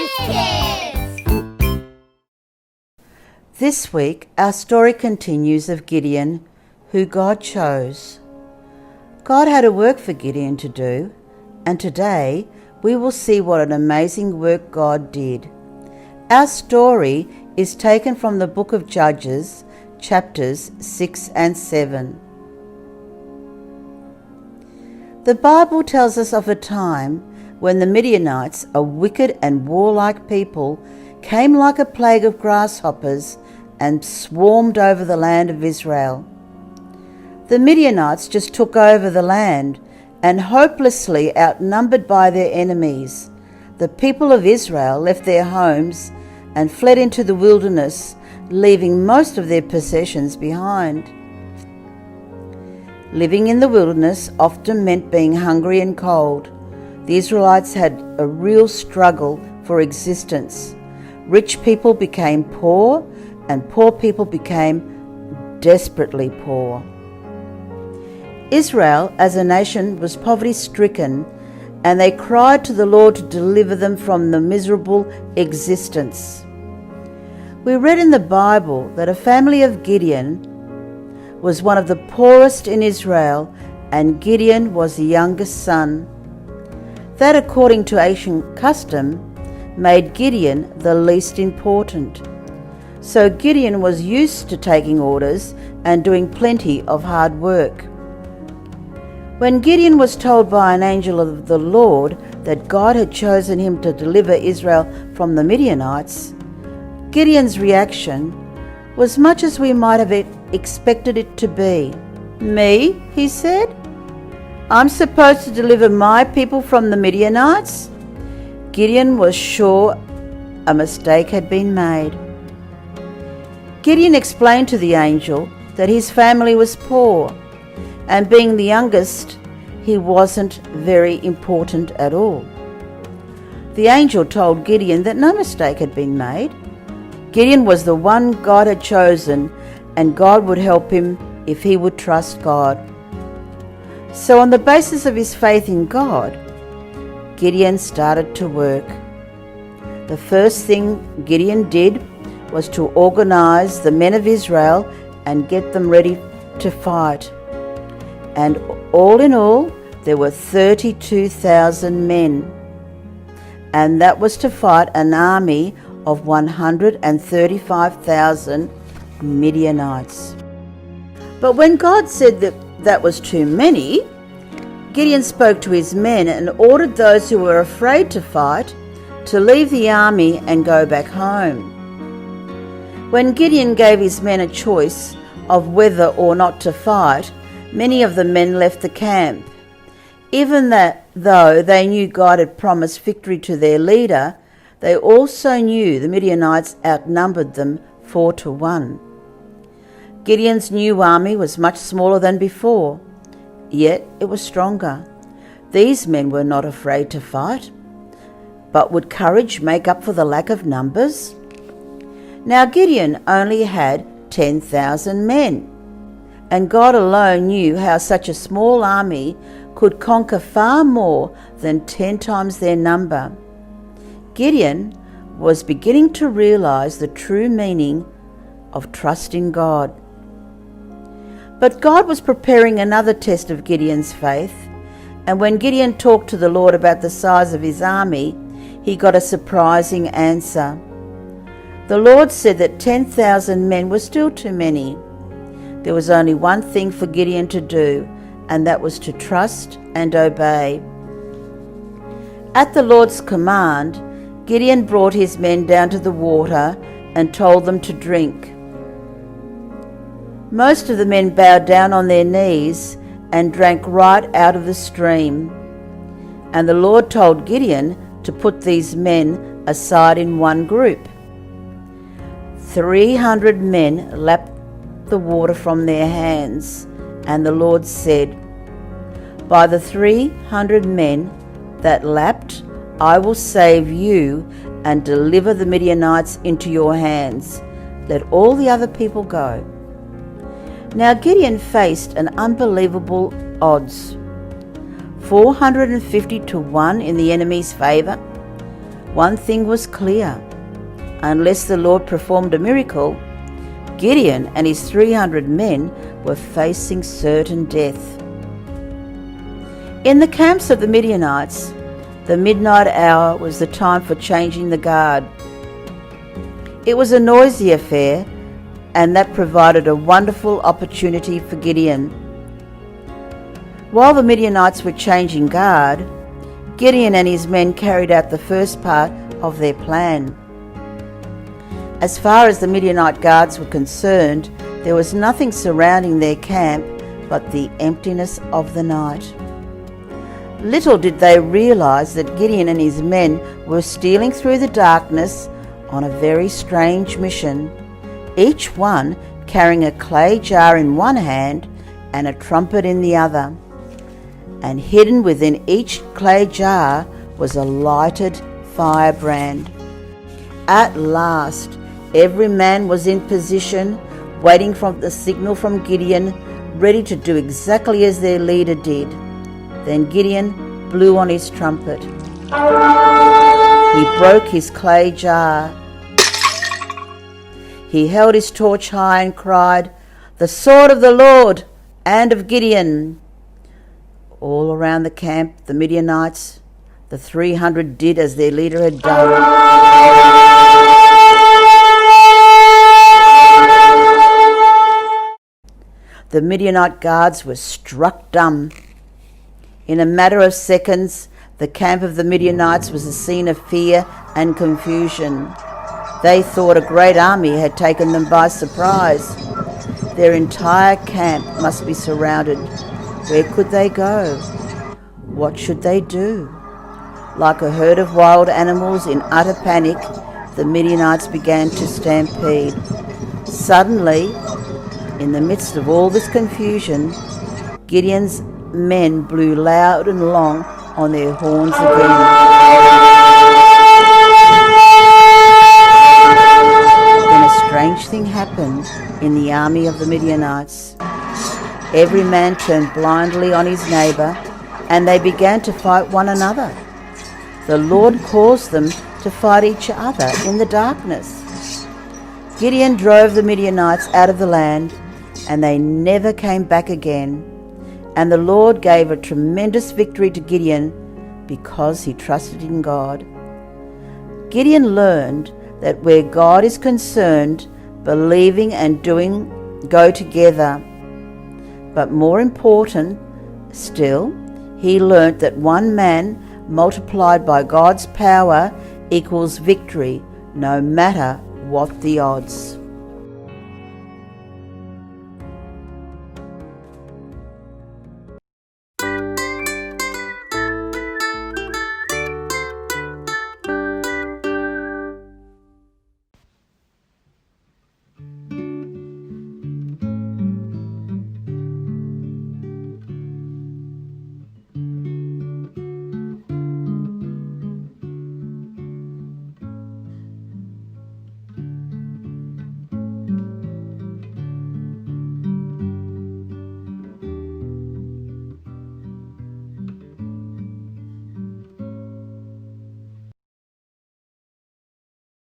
Kids! This week, our story continues of Gideon, who God chose. God had a work for Gideon to do, and today we will see what an amazing work God did. Our story is taken from the book of Judges, chapters 6 and 7. The Bible tells us of a time when the Midianites, a wicked and warlike people, came like a plague of grasshoppers and swarmed over the land of Israel. The Midianites just took over the land, and hopelessly outnumbered by their enemies, the people of Israel left their homes and fled into the wilderness, leaving most of their possessions behind. Living in the wilderness often meant being hungry and cold. The Israelites had a real struggle for existence. Rich people became poor, and poor people became desperately poor. Israel as a nation was poverty-stricken, and they cried to the Lord to deliver them from the miserable existence. We read in the Bible that a family of Gideon was one of the poorest in Israel, and Gideon was the youngest son. That, according to ancient custom, made Gideon the least important. So Gideon was used to taking orders and doing plenty of hard work. When Gideon was told by an angel of the Lord that God had chosen him to deliver Israel from the Midianites, Gideon's reaction was much as we might have expected it to be. "Me?" he said. "I'm supposed to deliver my people from the Midianites?" Gideon was sure a mistake had been made. Gideon explained to the angel that his family was poor, and being the youngest, he wasn't very important at all. The angel told Gideon that no mistake had been made. Gideon was the one God had chosen, and God would help him if he would trust God. So on the basis of his faith in God, Gideon started to work. The first thing Gideon did was to organize the men of Israel and get them ready to fight. And all in all, there were 32,000 men. And that was to fight an army of 135,000 Midianites. But when God said that was too many, Gideon spoke to his men and ordered those who were afraid to fight to leave the army and go back home. When Gideon gave his men a choice of whether or not to fight, many of the men left the camp. Even though they knew God had promised victory to their leader, they also knew the Midianites outnumbered them 4-1. Gideon's new army was much smaller than before, yet it was stronger. These men were not afraid to fight, but would courage make up for the lack of numbers? Now Gideon only had 10,000 men, and God alone knew how such a small army could conquer far more than 10 times their number. Gideon was beginning to realize the true meaning of trusting God. But God was preparing another test of Gideon's faith, and when Gideon talked to the Lord about the size of his army, he got a surprising answer. The Lord said that 10,000 men were still too many. There was only one thing for Gideon to do, and that was to trust and obey. At the Lord's command, Gideon brought his men down to the water and told them to drink. Most of the men bowed down on their knees and drank right out of the stream. And the Lord told Gideon to put these men aside in one group. 300 men lapped the water from their hands, and the Lord said, "By the 300 men that lapped, I will save you and deliver the Midianites into your hands. Let all the other people go." Now Gideon faced an unbelievable odds. 450-1 in the enemy's favour. one thing was clear. Unless the Lord performed a miracle, Gideon and his 300 men were facing certain death. In the camps of the Midianites, the midnight hour was the time for changing the guard. It was a noisy affair, and that provided a wonderful opportunity for Gideon. While the Midianites were changing guard, Gideon and his men carried out the first part of their plan. As far as the Midianite guards were concerned, there was nothing surrounding their camp but the emptiness of the night. Little did they realize that Gideon and his men were stealing through the darkness on a very strange mission, each one carrying a clay jar in one hand and a trumpet in the other. And hidden within each clay jar was a lighted firebrand. At last, every man was in position, waiting for the signal from Gideon, ready to do exactly as their leader did. Then Gideon blew on his trumpet. He broke his clay jar. He held his torch high and cried, "The sword of the Lord and of Gideon!" All around the camp, the Midianites, the 300 did as their leader had done. The Midianite guards were struck dumb. In a matter of seconds, the camp of the Midianites was a scene of fear and confusion. They thought a great army had taken them by surprise. Their entire camp must be surrounded. Where could they go? What should they do? Like a herd of wild animals in utter panic, the Midianites began to stampede. Suddenly, in the midst of all this confusion, Gideon's men blew loud and long on their horns again. Then a strange thing happened in the army of the Midianites. Every man turned blindly on his neighbour, and they began to fight one another. The Lord caused them to fight each other in the darkness. Gideon drove the Midianites out of the land, and they never came back again. And the Lord gave a tremendous victory to Gideon because he trusted in God. Gideon learned that where God is concerned, believing and doing go together. But more important still, he learnt that one man multiplied by God's power equals victory, no matter what the odds.